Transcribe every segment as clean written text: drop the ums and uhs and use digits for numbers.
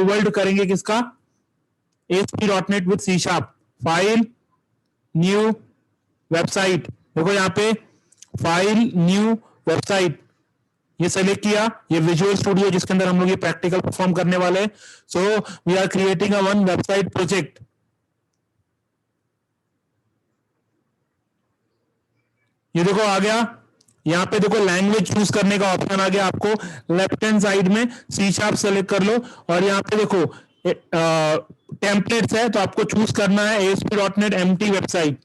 World करेंगे किसका, ASP.NET with C#, file new website. देखो यहाँ पे फाइल न्यू वेबसाइट, ये सेलेक्ट किया, ये विजुअल स्टूडियो जिसके अंदर हम लोग ये प्रैक्टिकल परफॉर्म करने वाले हैं। So we are creating a one website project. ये देखो आ गया, यहाँ पे देखो लैंग्वेज चूज करने का ऑप्शन आ गया आपको, लेफ्ट हैंड साइड में C# सेलेक्ट कर लो, और यहाँ पे देखो टेम्पलेट्स है, तो आपको चूज करना है ASP.NET एम्प्टी वेबसाइट।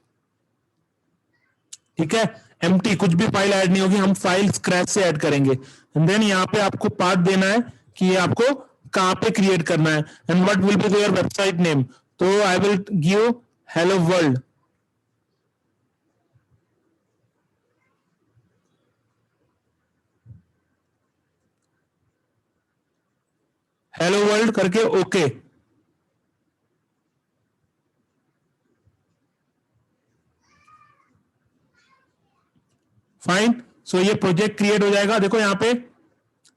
ठीक है, एम्प्टी, कुछ भी फाइल ऐड नहीं होगी, हम फाइल स्क्रैच से ऐड करेंगे। एंड देन यहाँ पे आपको पाथ देना है कि ये आपको कहाँ पे क्रिएट करना है, and what will be your website name. तो I will give hello world. Hello world करके ओके। फाइन, सो ये प्रोजेक्ट क्रिएट हो जाएगा। देखो यहाँ पे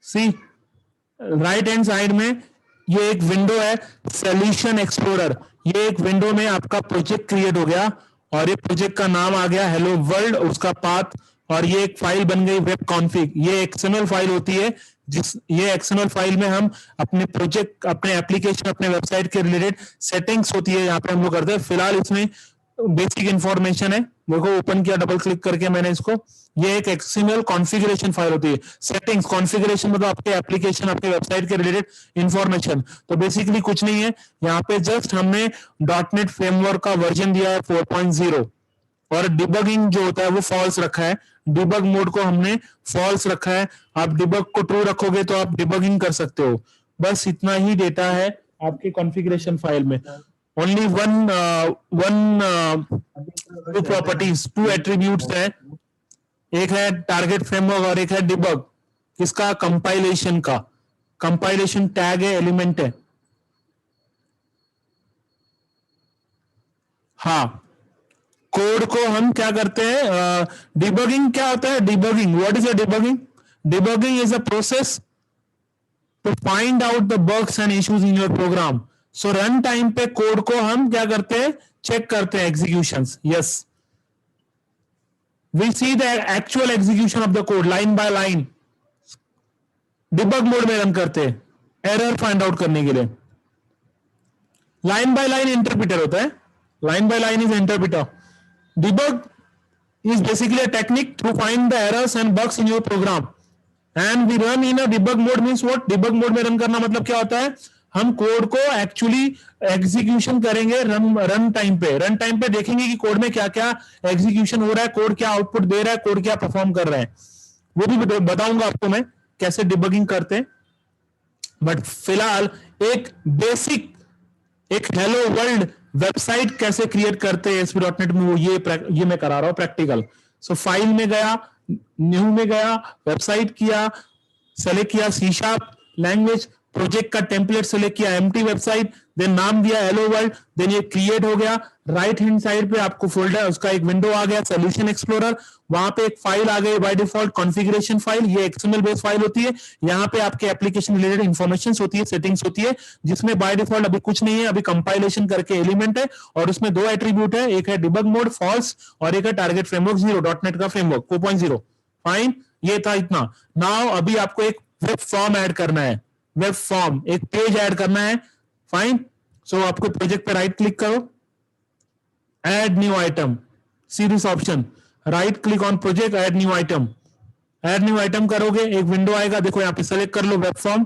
सी राइट हैंड साइड में ये एक विंडो है, सॉल्यूशन एक्सप्लोरर। ये एक विंडो में आपका प्रोजेक्ट क्रिएट हो गया, और ये प्रोजेक्ट का नाम आ गया हेलो वर्ल्ड, उसका पाथ, और ये एक फाइल बन गई वेब कॉन्फिग। ये XML फाइल होती है, ये XML फाइल में हम अपने प्रोजेक्ट, अपने एप्लीकेशन, अपने वेबसाइट के रिलेटेड सेटिंग्स होती है, यहाँ पे हम लोग करते हैं। फिलहाल इसमें बेसिक इंफॉर्मेशन है। देखो ओपन किया डबल क्लिक करके मैंने इसको, ये एक XML कॉन्फ़िगरेशन फाइल होती है। सेटिंग्स, कॉन्फ़िगरेशन मतलब आपके एप्लीकेशन, आपके वेबसाइट के रिलेटेड इंफॉर्मेशन। तो बेसिकली कुछ नहीं है, यहाँ पे जस्ट हमने .NET फ्रेमवर्क का वर्जन दिया है 4.0, और डिबगिंग जो होता है वो फॉल्स रखा है। डिबग मोड को हमने फॉल्स रखा है। आप डिबग को ट्रू रखोगे तो आप डिबगिंग कर सकते हो। बस इतना ही डेटा है आपके कॉन्फ़िगरेशन फाइल में। Only two properties, two attributes है, एक है टारगेट फ्रेमवर्क और एक है डिबग। किसका, कंपाइलेशन का। कंपाइलेशन टैग है, एलिमेंट है। हाँ, कोड को हम क्या करते हैं, डिबगिंग क्या होता है, debugging, what is a debugging? Debugging is a process to find out the bugs and issues in your program. So run time पे कोड को हम क्या करते हैं, चेक करते हैं executions. Yes, we see the actual execution of the code line by line। Debug mode में run करते हैं एरर फाइंड आउट करने के लिए। लाइन बाय लाइन इंटरप्रिटर होता है, line by line is interpreter. Debug is basically a technique to find the errors and bugs in your program, and we run in a debug mode। means what? debug mode में run करना मतलब क्या होता है, हम code को actually execution करेंगे run time पे। रन टाइम पे देखेंगे कि कोड में क्या क्या एग्जीक्यूशन हो रहा है, कोड क्या आउटपुट दे रहा है, कोड क्या परफॉर्म कर रहा है। वो भी बताऊंगा आपको मैं कैसे डिबगिंग करते हैं। बट फिलहाल एक बेसिक, एक हेलो वर्ल्ड वेबसाइट कैसे क्रिएट करते हैं ASP.NET में, वो ये मैं करा रहा हूं प्रैक्टिकल। सो फाइल में गया, न्यू में गया, वेबसाइट किया, सेलेक्ट किया C#, लैंग्वेज, प्रोजेक्ट का टेम्पलेट सेलेक्ट किया, एम्प्टी वेबसाइट, देन नाम दिया हेलो वर्ल्ड, देन ये क्रिएट हो गया। राइट हैंड साइड पे आपको फोल्डर, उसका एक विंडो आ गया, सॉल्यूशन एक्सप्लोरर। वहां पे एक फाइल आ गई बाय डिफॉल्ट, कॉन्फ़िगरेशन फाइल। ये XML बेस्ड फाइल होती है। यहाँ पे आपके एप्लीकेशन रिलेटेड इंफॉर्मेशन होती है, सेटिंग्स होती है, जिसमें बाय डिफॉल्ट अभी कुछ नहीं है, अभी कंपाइलेशन करके एलिमेंट है, और उसमें दो एट्रीब्यूट है, एक है डिबग मोड फॉल्स, और एक है टारगेट फ्रेमवर्क 0, .NET का फ्रेमवर्क 4.0। फाइन, ये था इतना। नाउ अभी आपको एक वेब फॉर्म ऐड करना है, वेब फॉर्म, एक पेज ऐड करना है। फाइन, सो आपको प्रोजेक्ट पे राइट क्लिक करो, add new item, see this option, right click on project, add new item. Add new item करोगे, एक विंडो आएगा, देखो यहां पे सेलेक्ट कर लो वेब फॉर्म,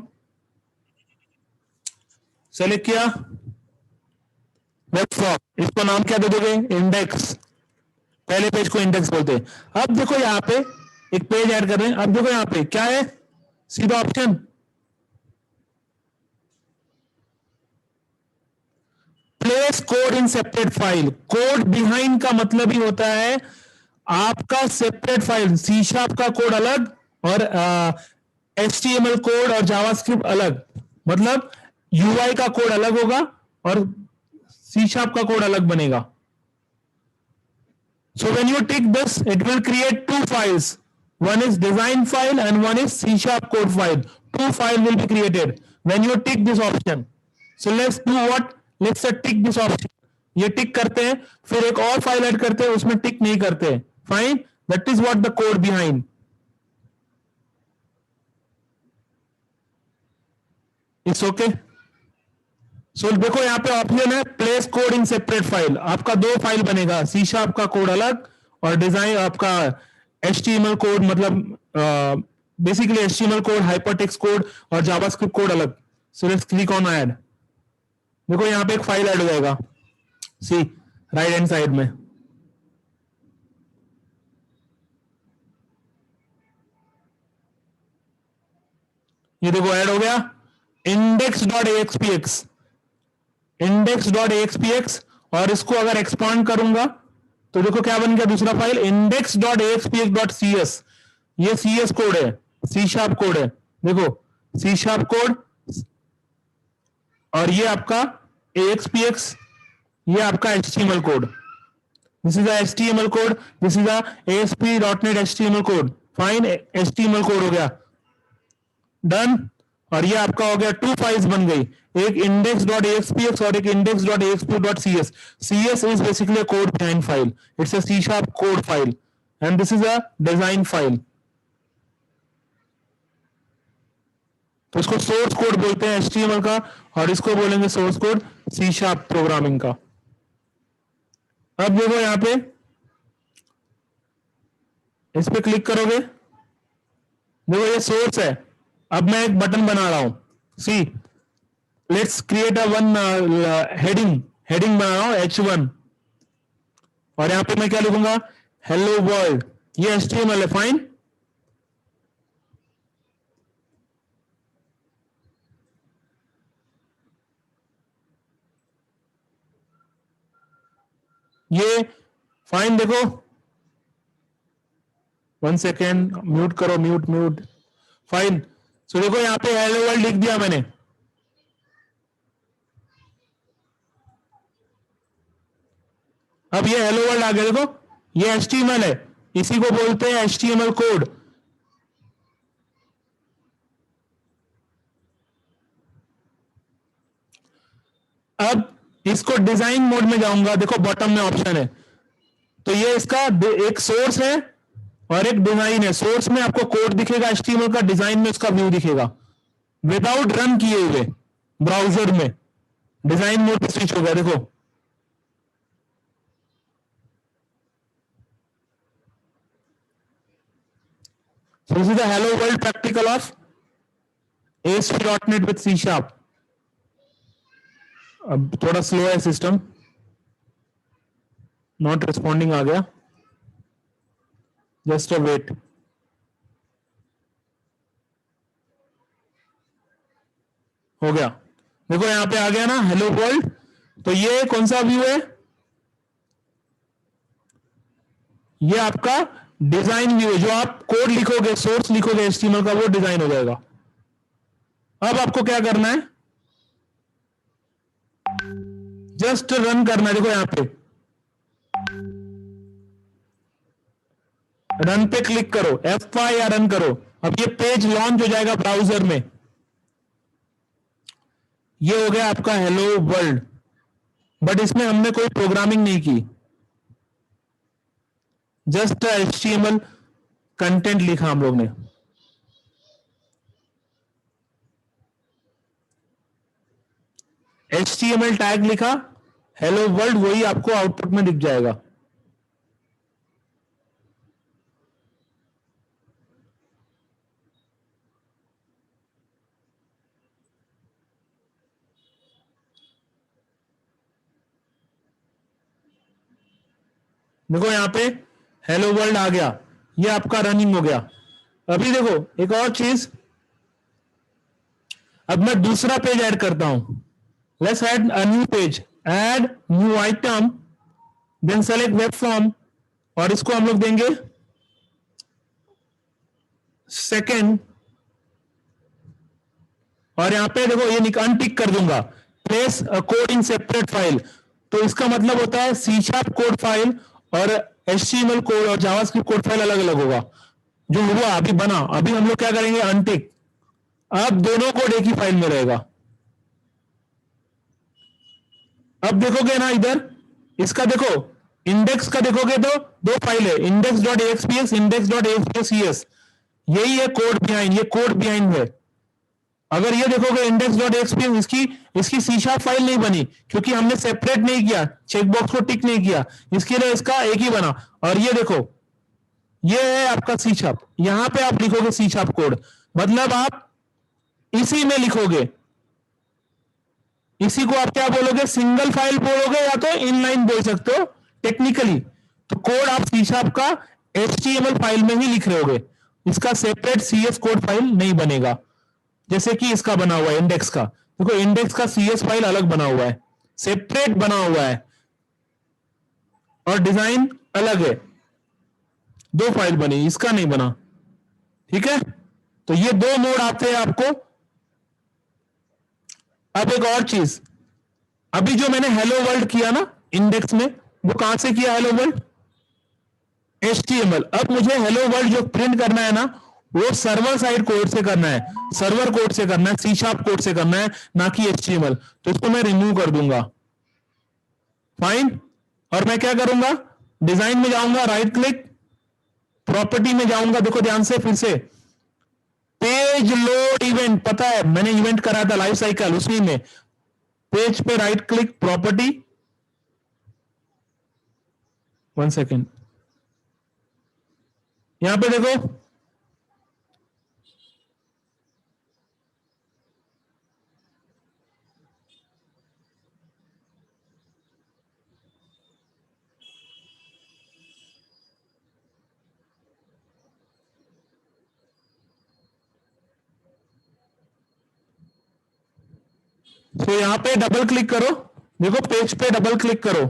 सेलेक्ट किया वेब फॉर्म, इसको नाम क्या दे दोगे, इंडेक्स। पहले पेज को इंडेक्स बोलते हैं। अब देखो यहां पे एक पेज ऐड कर रहे हैं। अब देखो यहां पे क्या है, सीधा option, place code in separate file. Code behind का मतलब ही होता है आपका सेपरेट फाइल, C# का कोड अलग और HTML कोड और जावास्क्रिप्ट अलग, मतलब UI का कोड अलग होगा और C# का कोड अलग बनेगा। So when you tick this, it will create two files. One is design file and one is C# code file. Two files will be created when you tick this option. So let's do what, let's tick this option, ये टिक करते हैं, फिर एक और file add करते हैं, उसमें tick नहीं करते। Fine, that is what the code behind. It's okay. So देखो यहाँ पे ऑप्शन है place code in separate file, आपका दो फाइल बनेगा, सी शार्प का कोड अलग और डिजाइन आपका HTML कोड, मतलब basically HTML code, hypertext code और जावास्क्रिप्ट कोड अलग। So let's click on add. देखो यहाँ पे एक फाइल ऐड हो जाएगा, सी राइट हैंड साइड में। ये देखो ऐड हो गया, index.axpx, index.axpx, और इसको अगर एक्सपांड करूंगा तो देखो क्या बन गया दूसरा फाइल, index.axpx.cs। ये CS कोड है, सी शार्प कोड है, देखो सी शार्प कोड, और ये आपका AXPX, ये आपका HTML code. This is HTML code, this is ASP.NET HTML code. Fine, HTML code हो गया, डन। और ये आपका हो गया, टू फाइल्स बन गई, एक index.axpx और एक index.axp.cs। CS is basically a code behind file, it's a C# code file and this is a design file। तो इसको सोर्स कोड बोलते हैं HTML का, और इसको बोलेंगे सोर्स कोड C# प्रोग्रामिंग का। अब देखो यहां पे इस पे क्लिक करोगे, देखो ये सोर्स है। अब मैं एक बटन बना रहा हूं, see let's create a one heading बना रहा हूं H1, और यहां पे मैं क्या लिखूंगा, हेलो वर्ल्ड। ये HTML है, फाइन। ये फाइन, देखो 1 सेकेंड, म्यूट करो, म्यूट। फाइन, सो देखो यहां पे हेलो वर्ल्ड लिख दिया मैंने। अब ये हेलो वर्ल्ड आ गया, देखो ये HTML है, इसी को बोलते हैं HTML कोड। अब इसको डिजाइन मोड में जाऊंगा, देखो बॉटम में ऑप्शन है, तो ये इसका एक सोर्स है और एक डिजाइन है। सोर्स में आपको कोड दिखेगा HTML का, डिजाइन में उसका व्यू दिखेगा विदाउट रन किए हुए ब्राउजर में। डिजाइन मोड पे स्विच हो गया, देखो so this is the hello world practical of ASP.NET with C#। अब थोड़ा स्लो है सिस्टम, नॉट रिस्पॉन्डिंग आ गया, जस्ट अ वेट। हो गया, देखो यहां पे आ गया ना हेलो वर्ल्ड। तो ये कौन सा व्यू है, ये आपका डिजाइन व्यू है, जो आप कोड लिखोगे, सोर्स लिखोगे HTML का, वो डिजाइन हो जाएगा। अब आपको क्या करना है, जस्ट रन करना है। देखो यहां पे रन पे क्लिक करो, F5 या रन करो। अब ये पेज लॉन्च हो जाएगा ब्राउजर में। ये हो गया आपका हेलो वर्ल्ड, बट इसमें हमने कोई प्रोग्रामिंग नहीं की, जस्ट HTML कंटेंट लिखा हम लोग ने। HTML टैग लिखा, हेलो वर्ल्ड, वही आपको आउटपुट में दिख जाएगा। देखो यहां पे हेलो वर्ल्ड आ गया, ये आपका रनिंग हो गया। अभी देखो एक और चीज, अब मैं दूसरा पेज ऐड करता हूं। Let's add a new page, add new item, then select web form, और इसको हम लोग देंगे सेकेंड, और यहां पे देखो ये अनटिक कर दूंगा, place code in separate file. तो इसका मतलब होता है C# कोड फाइल और HTML कोड और जावास्क्रिप्ट कोड फाइल अलग अलग होगा। जो हुआ अभी बना, अभी हम लोग क्या करेंगे, अनटिक। अब दोनों कोड एक ही फाइल में रहेगा। अब देखोगे ना इधर, इसका देखो, इंडेक्स का देखोगे तो दो फाइल है, index dot XPS, index dot XPS, यही है कोड बिहाइंड, ये कोड बिहाइंड है। अगर ये देखोगे इंडेक्स डॉट एक्सपीएस, इसकी इसकी सी शार्प फाइल नहीं बनी, क्योंकि हमने सेपरेट नहीं किया, चेकबॉक्स को टिक नहीं किया, इसके लिए इसका एक ही बना। और ये देखो, ये है आपका सी शार्प, यहां पे आप लिखोगे सी शार्प कोड, मतलब आप इसी में लिखोगे, इसी को आप क्या बोलोगे, सिंगल फाइल बोलोगे या तो इनलाइन बोल सकते हो टेक्निकली। तो कोड आप सी शार्प का HTML फाइल में ही लिख रहे होगे, इसका सेपरेट CS कोड फाइल नहीं बनेगा, जैसे कि इसका बना हुआ है इंडेक्स का। देखो इंडेक्स का CS फाइल अलग बना हुआ है, सेपरेट बना हुआ है, और डिजाइन अलग है, दो फाइल बनी, इसका नहीं बना। ठीक है, तो ये दो मोड आते हैं आपको। अब एक और चीज, अभी जो मैंने हेलो वर्ल्ड किया ना इंडेक्स में, वो कहां से किया हेलो वर्ल्ड, HTML। अब मुझे हेलो वर्ल्ड जो प्रिंट करना है ना, वो सर्वर साइड कोड से करना है, सर्वर कोड से करना है, सी शार्प कोड से करना है, ना कि HTML। तो इसको मैं रिमूव कर दूंगा, फाइन। और मैं क्या करूंगा, डिजाइन में जाऊंगा, राइट क्लिक, प्रॉपर्टी में जाऊंगा, देखो ध्यान से फिर से, पेज लोड इवेंट, पता है मैंने इवेंट करा था लाइफ साइकिल, उसी में पेज पे राइट क्लिक, प्रॉपर्टी, 1 सेकेंड, यहां पे देखो, तो यहां पे डबल क्लिक करो, देखो पेज पे डबल क्लिक करो,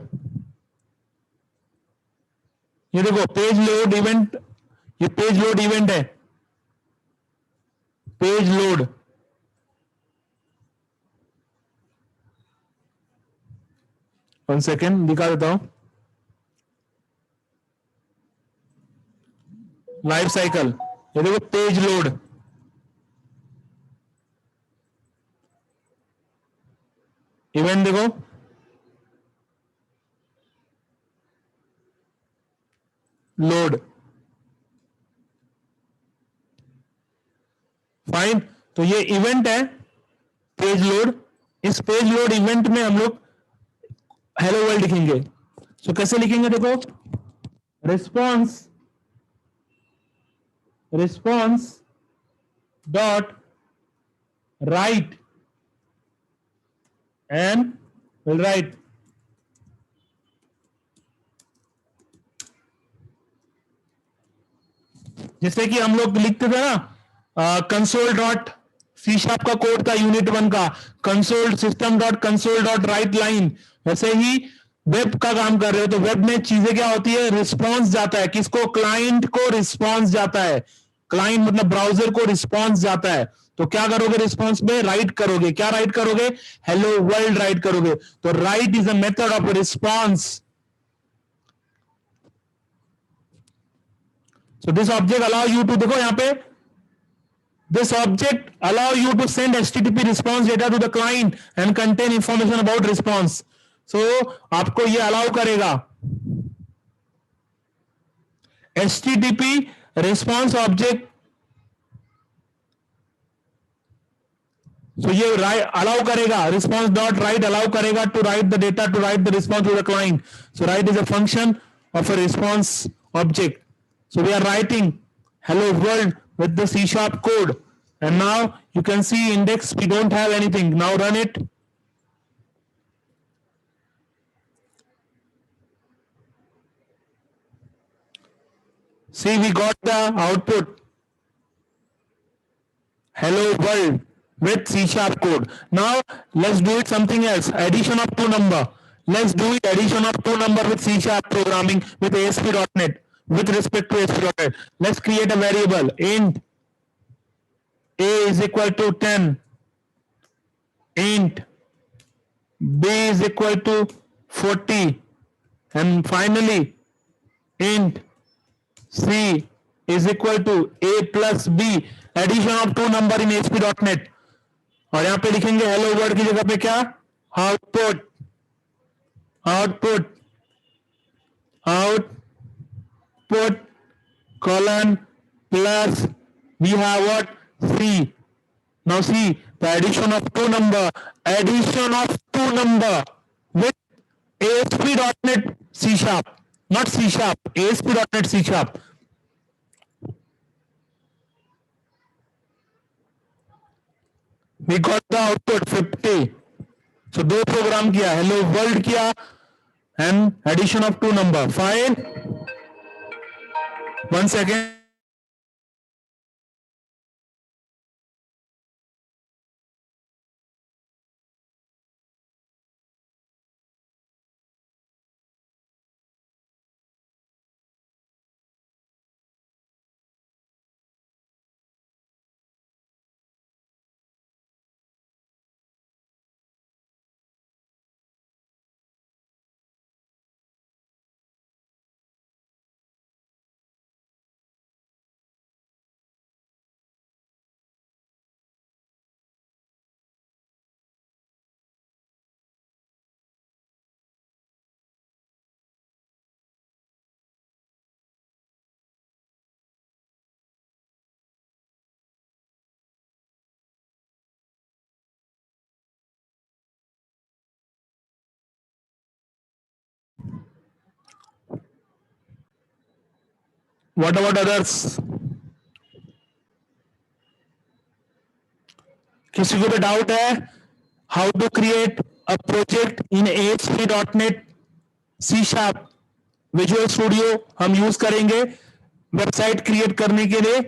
ये देखो पेज लोड इवेंट, ये पेज लोड इवेंट है, पेज लोड, वन सेकेंड दिखा देता हूं, लाइफ साइकिल, ये देखो पेज लोड, इवेंट देखो, लोड, फाइन। तो ये इवेंट है पेज लोड, इस पेज लोड इवेंट में हम लोग हेलो वर्ल्ड लिखेंगे। तो कैसे लिखेंगे, देखो, response, response dot right, and will write, जैसे कि हम लोग लिखते थे ना, कंसोल डॉट सी शार्प का कोड था यूनिट 1 का, console system dot console dot right line, वैसे ही वेब का काम कर रहे हो तो वेब में चीजें क्या होती है, रिस्पॉन्स जाता है, किसको, क्लाइंट को रिस्पॉन्स जाता है, क्लाइंट मतलब ब्राउजर को रिस्पॉन्स जाता है। तो क्या करोगे, रिस्पॉन्स में राइट करोगे, क्या राइट करोगे, हेलो वर्ल्ड राइट करोगे। तो right is a method of response. So this object allow you to, देखो यहाँ पे, this object allow you to send HTTP response data to the client and contain information about response. So आपको ये allow करेगा, HTTP response object, so ये allow करेगा, response dot write allow करेगा to write the data, to write the response to the client. So write is a function of a response object. So we are writing hello world with the C sharp code, and now you can see index, we don't have anything. Now run it. See, we got the output hello world with C sharp code. Now let's do it something else, addition of two number. Let's do it addition of two number with C sharp programming with ASP.NET. With respect to ASP.NET, let's create a variable int a is equal to 10, int b is equal to 40, and finally int c is equal to a plus b, addition of two number in ASP.NET। और यहां पे लिखेंगे hello world की जगह पे क्या, output. output output colon plus we have what? C. Now see the addition of two number with ASP.NET C sharp, not C sharp, ASP.NET C sharp. We got the output 50. So दो programme किया, hello world किया and addition of two number. Fine. 1 second. What about others? किसी को भी doubt है? How to create a project in ASP.NET C Sharp visual studio हम use करेंगे website create करने के लिए.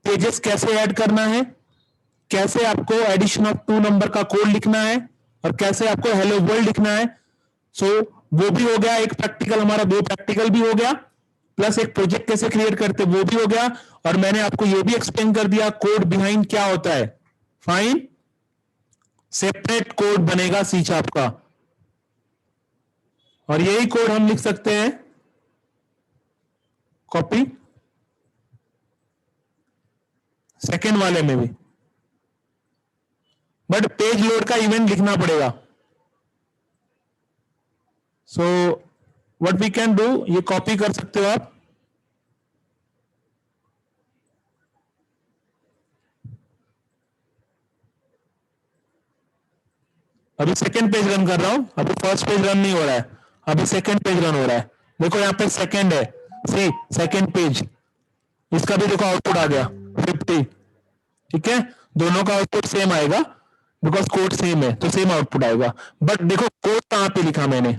पेजेस कैसे ऐड करना है, कैसे आपको एडिशन ऑफ टू नंबर का कोड लिखना है और कैसे आपको हेलो वर्ल्ड लिखना है. सो वो भी हो गया. एक प्रैक्टिकल हमारा, दो प्रैक्टिकल भी हो गया, प्लस एक प्रोजेक्ट कैसे क्रिएट करते वो भी हो गया. और मैंने आपको ये भी एक्सप्लेन कर दिया कोड बिहाइंड क्या होता है. फाइन. सेपरेट कोड बनेगा सी शार्प का और यही कोड हम लिख सकते हैं कॉपी सेकेंड वाले में भी, बट पेज लोड का इवेंट लिखना पड़ेगा. So what we can do, ये कॉपी कर सकते हो आप. अभी सेकेंड पेज रन कर रहा हूं, अभी फर्स्ट पेज रन नहीं हो रहा है, अभी सेकेंड पेज रन हो रहा है. देखो यहां पे सेकेंड है, सी सेकेंड पेज, इसका भी देखो आउटपुट आ गया 50. ठीक है, दोनों का आउटपुट सेम आएगा बिकॉज कोड सेम है तो सेम आउटपुट आएगा. बट देखो कोड कहां पे लिखा मैंने,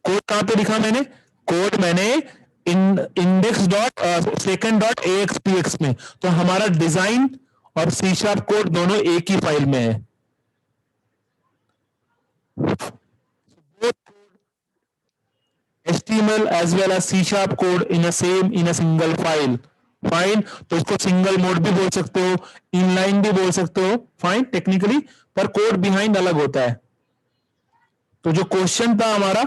कोड कहां पे लिखा मैंने, कोड मैंने index dot second dot AXPX में. तो हमारा डिजाइन और सी शार्प कोड दोनों एक ही फाइल में है. HTML as well as C sharp code in a single file. Fine. तो इसको सिंगल मोड भी बोल सकते हो, इनलाइन भी बोल सकते हो. फाइन टेक्निकली, पर कोड बिहाइंड अलग होता है. तो जो क्वेश्चन था हमारा,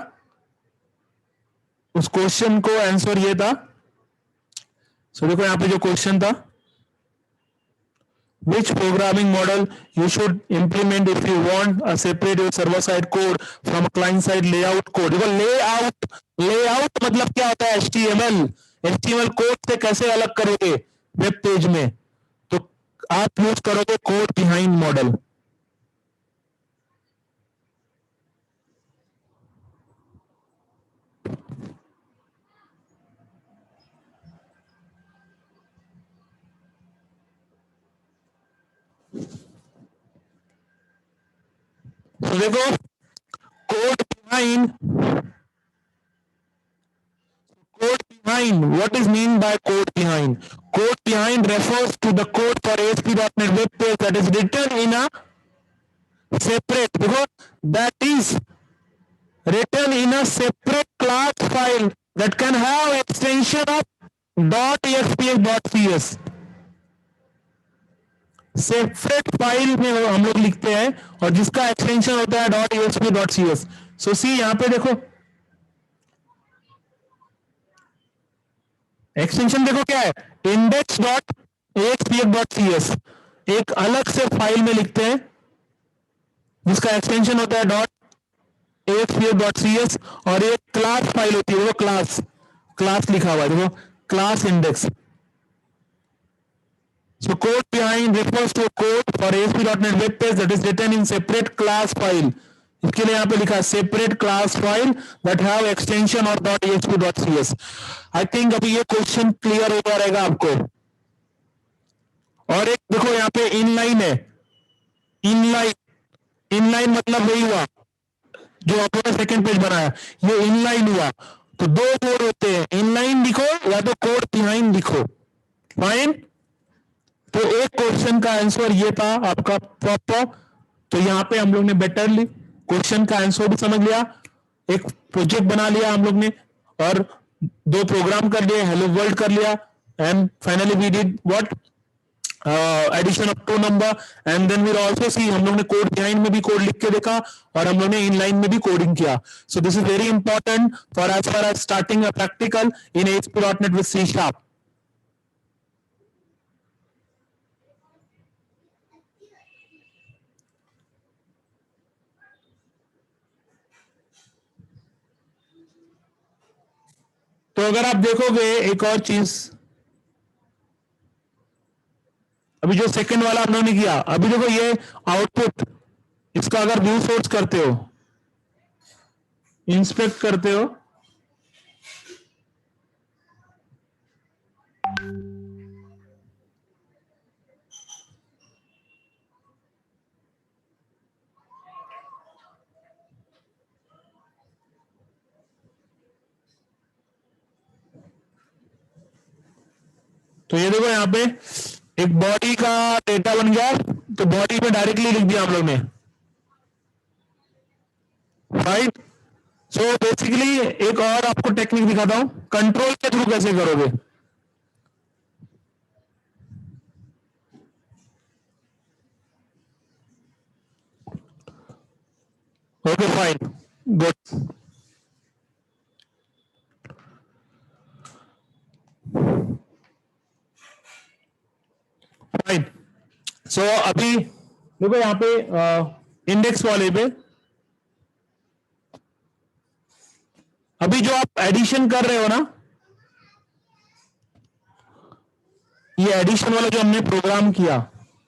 उस क्वेश्चन को आंसर ये था. सो देखो यहां पे जो क्वेश्चन था, which programming model you should implement if you want a separate your server side code from client side layout code. देखो लेआउट मतलब क्या होता है, HTML कोड से कैसे अलग करोगे वेब पेज में, तो आप यूज करोगे कोड बिहाइंड मॉडल. तो देखो code behind, what is mean by code behind? Code behind refers to the code for ASP.NET web page that is written in a separate, because that is written in a separate class file that can have extension of .expx.cs. Separate file में हम लोग लिखते हैं और जिसका extension होता है .esp.cs. सो सी यहां पे देखो एक्सटेंशन देखो क्या है, index.axpx.cs. एक अलग से फाइल में लिखते हैं जिसका एक्सटेंशन होता है ASP.cs और एक क्लास फाइल होती है, वो क्लास लिखा हुआ है, देखो class index. So code behind refers to a code for ASP.NET web page that is written in separate class file. इसके लिए यहाँ पे लिखा है separate class file that have extension or .asp.cs. I think अभी ये क्वेश्चन क्लियर हो गया रहेगा आपको. और एक देखो यहाँ पे इनलाइन है, इनलाइन मतलब वही हुआ जो आपने सेकंड पेज बनाया, ये इनलाइन हुआ. तो दो कोड होते हैं, इनलाइन लिखो या तो कोड बिहाइंड लिखो. फाइन. तो एक क्वेश्चन का आंसर ये था आपका प्रॉपर. तो यहाँ पे हम लोग ने बेटरली क्वेश्चन का आंसर भी समझ लिया, एक प्रोजेक्ट बना लिया हम लोग ने, और दो प्रोग्राम कर लिए, हेलो वर्ल्ड कर लिया, and finally we did what, addition of two number. And then we also see, हम लोग ने कोड बिहाइंड में भी कोड लिख के देखा और हम लोग ने इनलाइन में भी कोडिंग किया. So this is very important for as far as starting a practical in ASP.NET with C#. तो अगर आप देखोगे एक और चीज, अभी जो सेकंड वाला हम लोगों ने किया, अभी देखो ये आउटपुट, इसका अगर व्यू सोर्स करते हो, इंस्पेक्ट करते हो, तो ये देखो यहाँ पे एक बॉडी का डेटा बन गया, तो बॉडी में डायरेक्टली लिख दिया हम लोग ने. राइट. सो बेसिकली एक और आपको टेक्निक दिखाता हूं, कंट्रोल के थ्रू कैसे करोगे. Okay fine, good. फाइन. सो अभी देखो यहाँ पे इंडेक्स वाले पे, अभी जो आप एडिशन कर रहे हो ना, ये एडिशन वाला जो हमने प्रोग्राम किया,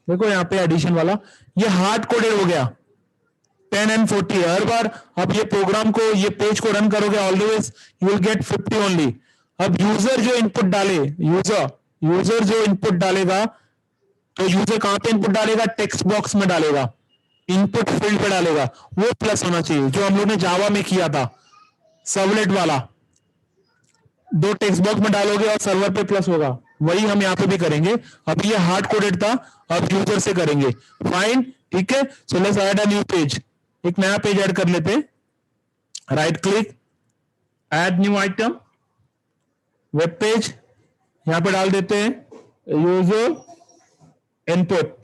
देखो यहाँ पे एडिशन वाला, ये हार्ड कोडेड हो गया 10 and 40. हर बार आप ये प्रोग्राम को, ये पेज को रन करोगे, always you will get 50 only. अब यूजर जो इनपुट डाले, यूजर जो इनपुट डालेगा, तो यूजर कहां पे इनपुट डालेगा, टेक्स्ट बॉक्स में डालेगा, इनपुट फील्ड पे डालेगा, वो प्लस होना चाहिए, जो हम लोग ने जावा में किया था सर्वलेट वाला. दो टेक्स्ट बॉक्स में डालोगे और सर्वर पे प्लस होगा, वही हम यहाँ पे भी करेंगे. अब ये हार्ड कोडेड था, अब यूजर से करेंगे. फाइन, ठीक है. So let's add a new page, एक नया पेज ऐड कर लेते हैं. Right click, add new item, web page, यहां पे डाल देते हैं user input.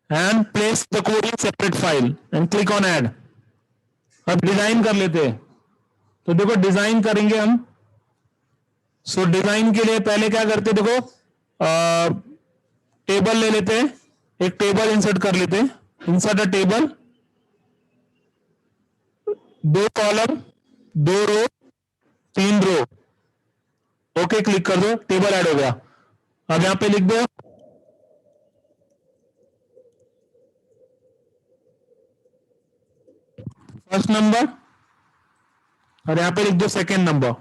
And place the code in separate file and click on add. अब डिजाइन कर लेते हैं, तो देखो डिजाइन करेंगे हम. सो डिजाइन के लिए पहले क्या करते हैं, देखो टेबल ले लेते हैं, एक टेबल इंसर्ट कर लेते हैं. Insert a table, 2 column, 2 row, 3 row. Okay click कर दो, टेबल ऐड हो गया. अब यहां पे लिख दो फर्स्ट नंबर, और यहां पे लिख दो second number.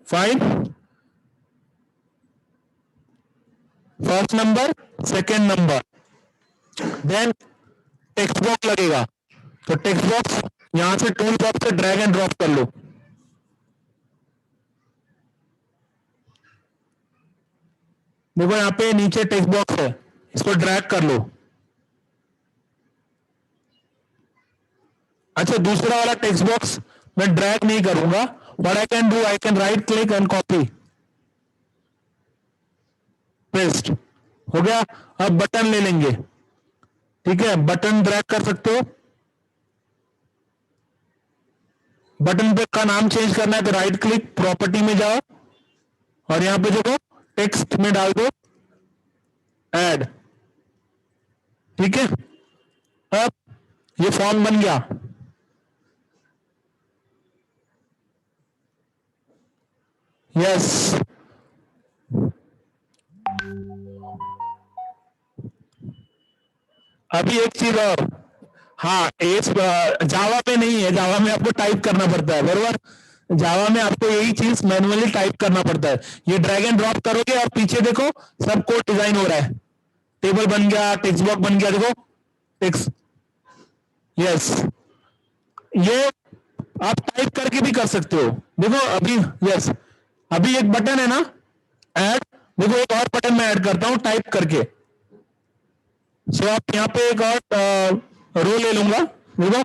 Fine, first number, second number. Then text box लगेगा, तो टेक्स्ट बॉक्स यहां से टूल बॉक्स से ड्रैग एंड ड्रॉप कर लो. देखो यहां पे नीचे टेक्स्ट बॉक्स है, इसको ड्रैग कर लो. अच्छा, दूसरा वाला टेक्स्ट बॉक्स मैं ड्रैग नहीं करूंगा. What I can do, I can write click and copy. Paste हो गया। अब बटन ले लेंगे, ठीक है, बटन ड्रैग कर सकते हो। बटन पे का नाम चेंज करना है तो राइट क्लिक, प्रॉपर्टी में जाओ और यहां पे देखो टेक्स्ट में डाल दो ऐड, ठीक है। अब ये फॉर्म बन गया। यस, अभी एक चीज और, हाँ एस जावा में नहीं है, जावा में आपको टाइप करना पड़ता है, बरोबर। जावा में आपको यही चीज मैनुअली टाइप करना पड़ता है। ये ड्रैग एंड ड्रॉप करोगे और पीछे देखो सब कोड डिजाइन हो रहा है, टेबल बन गया, टेक्स्ट बॉक्स बन गया, देखो टेक्स्ट। यस, ये आप टाइप करके भी कर सकते हो, देखो अभी। यस, अभी एक बटन है ना ऐड, देखो एक और बटन मैं ऐड करता हूं टाइप करके। सो आप यहाँ पे एक और रो ले लूंगा, देखो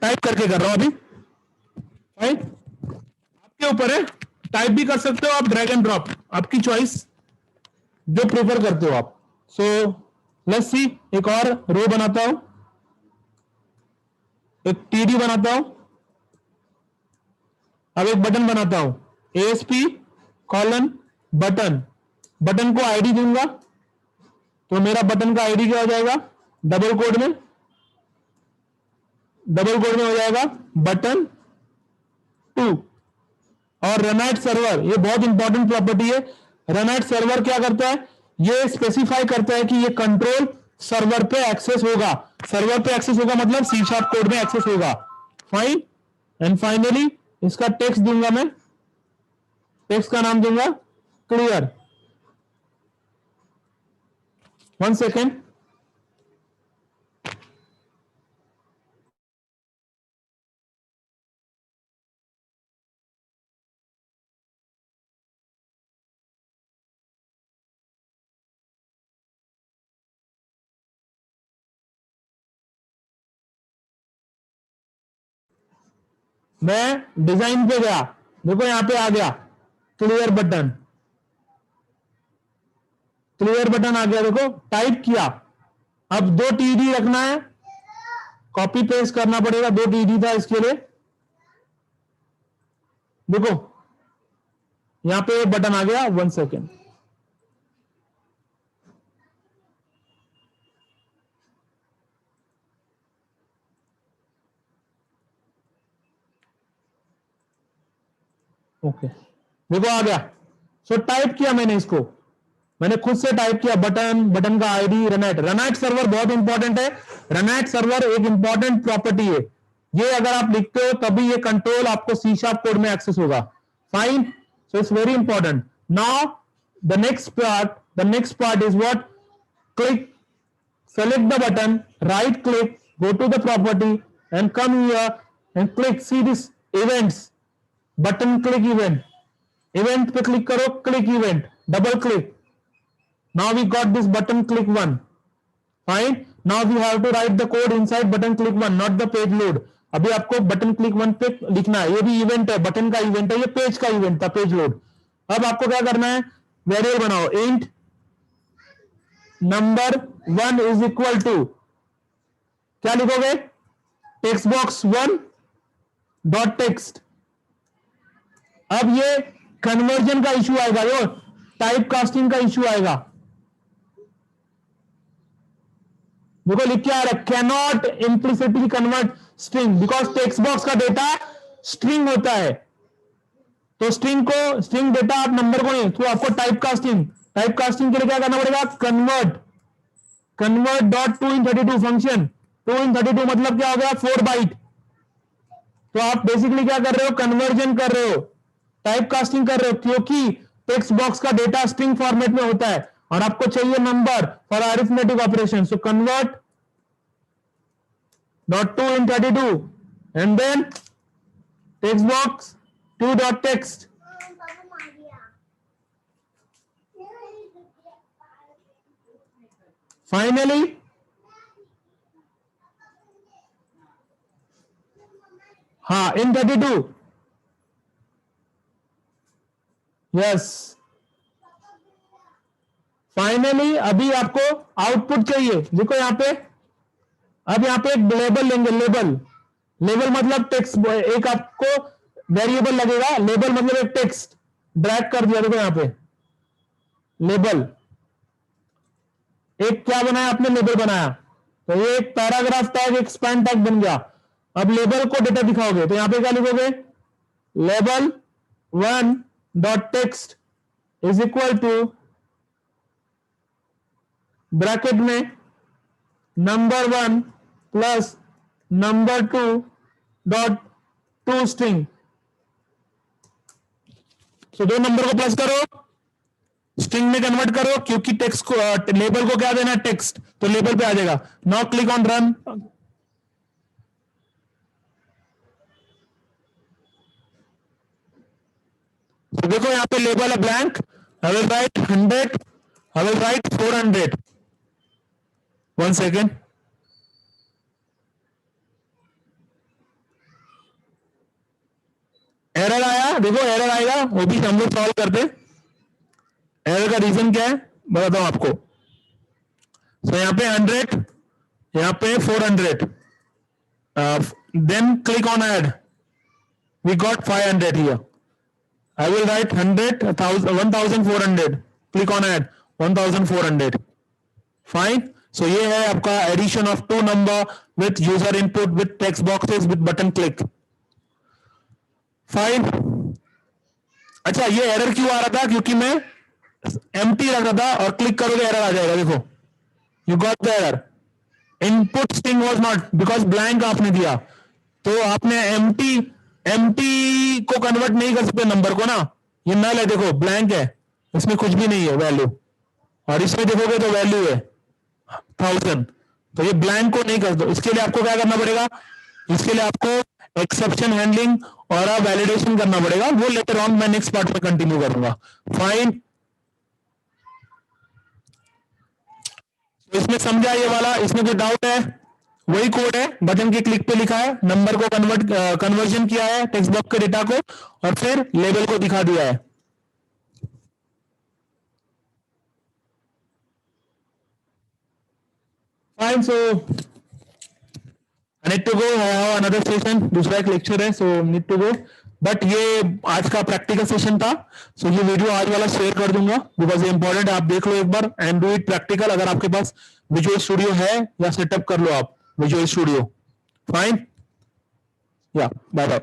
टाइप करके कर रहा हूं अभी। फाइन, आपके ऊपर है, टाइप भी कर सकते हो आप, ड्रैग एंड ड्रॉप आपकी चॉइस, जो प्रेफर करते हो आप। सो लेट्स सी, एक और रो बनाता हूं, एक टीडी बनाता हूं, अब एक बटन बनाता हूं, एएसपी कॉलन बटन, बटन को आईडी दूंगा तो मेरा बटन का आईडी क्या हो जाएगा, डबल कोड में, डबल कोड में हो जाएगा बटन 2। और रनएट सर्वर, ये बहुत इंपॉर्टेंट प्रॉपर्टी है। रनएट सर्वर क्या करता है, ये स्पेसिफाई करता है कि ये कंट्रोल सर्वर पे एक्सेस होगा, सर्वर पे एक्सेस होगा मतलब सी शार्प कोड में एक्सेस होगा। फाइन, एंड फाइनली इसका टेक्स्ट दूंगा मैं, टेक्स्ट का नाम दूंगा क्लियर। 1 सेकेंड, मैं डिजाइन पे गया, देखो यहां पे आ गया क्लियर बटन, क्लियर बटन आ गया, देखो टाइप किया। अब 2 टीडी रखना है, कॉपी पेस्ट करना पड़ेगा, 2 टीडी था इसके लिए, देखो यहां पे बटन आ गया। 1 सेकेंड, ओके, देखो आ गया। सो टाइप किया मैंने इसको, मैंने खुद से टाइप किया बटन, बटन का आईडी, रनएट, रनएट सर्वर बहुत इंपॉर्टेंट है। रनएट सर्वर एक इंपॉर्टेंट प्रॉपर्टी है, ये अगर आप लिखते हो तभी ये कंट्रोल आपको सी शार्प कोड में एक्सेस होगा। Fine, so it's very important. Now the next part is what, click, select the button, right click, go to the property and come here and click, see this events, button click event, event पे click करो, click event, double click, now we got this button click one. Fine, now we have to write the code inside button click one, not the page load। अभी आपको button click one पे लिखना है, ये भी event है, button का event है, ये पेज का इवेंट था, पेज लोड। अब आपको क्या करना है, वेरिएबल बनाओ, int number 1 is equal to, क्या लिखोगे, टेक्स्ट बॉक्स 1 डॉट टेक्स्ट। अब ये कन्वर्जन का इश्यू आएगा, यो टाइप कास्टिंग का इश्यू आएगा, देखो लिख के आ रहा है, cannot implicitly convert string, because text box का डेटा स्ट्रिंग होता है, तो स्ट्रिंग को, स्ट्रिंग डेटा आप नंबर को नहीं, तो आपको टाइप कास्टिंग, टाइप कास्टिंग के लिए क्या करना पड़ेगा, convert, convert dot 2 in 32 function, 2 in 32 मतलब क्या हो गया, 4 बाइट। तो आप बेसिकली क्या कर रहे हो, कन्वर्जन कर रहे हो, टाइप कास्टिंग कर रहे हो, क्योंकि टेक्स्ट बॉक्स का डेटा स्ट्रिंग फॉर्मेट में होता है और आपको चाहिए number for arithmetic operation. So convert dot 2 in 32 and then text box 2 dot text. Finally हाँ, in 32, यस, फाइनली अभी आपको आउटपुट चाहिए, देखो यहाँ पे, अब यहाँ पे एक लेबल लेंगे, लेबल, लेबल मतलब टेक्स्ट, एक आपको वेरिएबल लगेगा, लेबल मतलब एक टेक्स्ट ड्रैग कर दिया, देखो यहाँ पे लेबल, एक क्या बनाया आपने, लेबल बनाया, तो ये एक पैराग्राफ टैग, एक स्पैन टैग बन गया। अब लेबल को डेटा दिखाओगे तो यहां पे क्या लिखोगे, label 1 dot text is equal to bracket में number 1 plus number 2 dot to string. तो दो नंबर को प्लस करो, स्ट्रिंग में कन्वर्ट करो, क्योंकि टेक्स्ट को, लेबल को क्या देना है, टेक्स्ट, तो लेबल पे आ जाएगा। Now click on run. तो देखो यहां पे लेबल है blank, I will write 100, I will write 400। 1 second, error आया, देखो एरर आएगा, वो भी हम लोग सॉल्व करते। एरर का रीजन क्या है बताता हूं आपको। सो यहाँ पे 100, यहाँ पे 400, then click on add, we got 500 here. I will write 100, 1400. Click on add 1400. Fine. So ये है आपका addition of two number with user input, with text boxes, with button click. Fine. अच्छा, ये एरर क्यों आ रहा था, क्योंकि मैं empty रख रहा था और क्लिक करोगे एरर आ जाएगा, देखो you got the error. Input string was not, because blank आपने दिया, तो आपने empty को कन्वर्ट नहीं कर सकते नंबर को ना, ये नल है, देखो ब्लैंक है, इसमें कुछ भी नहीं है वैल्यू, और इसमें देखोगे तो वैल्यू है 1000, तो ये ब्लैंक को नहीं कर दो। इसके लिए आपको क्या करना पड़ेगा, इसके लिए आपको एक्सेप्शन हैंडलिंग और वैलिडेशन करना पड़ेगा, वो लेटर ऑन मैं नेक्स्ट पार्ट में कंटिन्यू करूंगा। फाइन, इसमें समझा ये वाला, इसमें कोई डाउट है, वही कोड है, बटन के क्लिक पे लिखा है, नंबर को कन्वर्जन किया है टेक्स्ट बॉक्स के डेटा को, और फिर लेबल को दिखा दिया है। Fine, so I need to go, I have another session, दूसरा एक लेक्चर है, so need to go. But ये आज का प्रैक्टिकल सेशन था, सो ये वीडियो आज वाला शेयर कर दूंगा, बिकॉज ये इंपॉर्टेंट है, आप देख लो एक बार एंड डू इट प्रैक्टिकल। अगर आपके पास विजुअल स्टूडियो है या सेटअप कर लो आप विजुअल स्टूडियो। फाइन, या बाय बाय।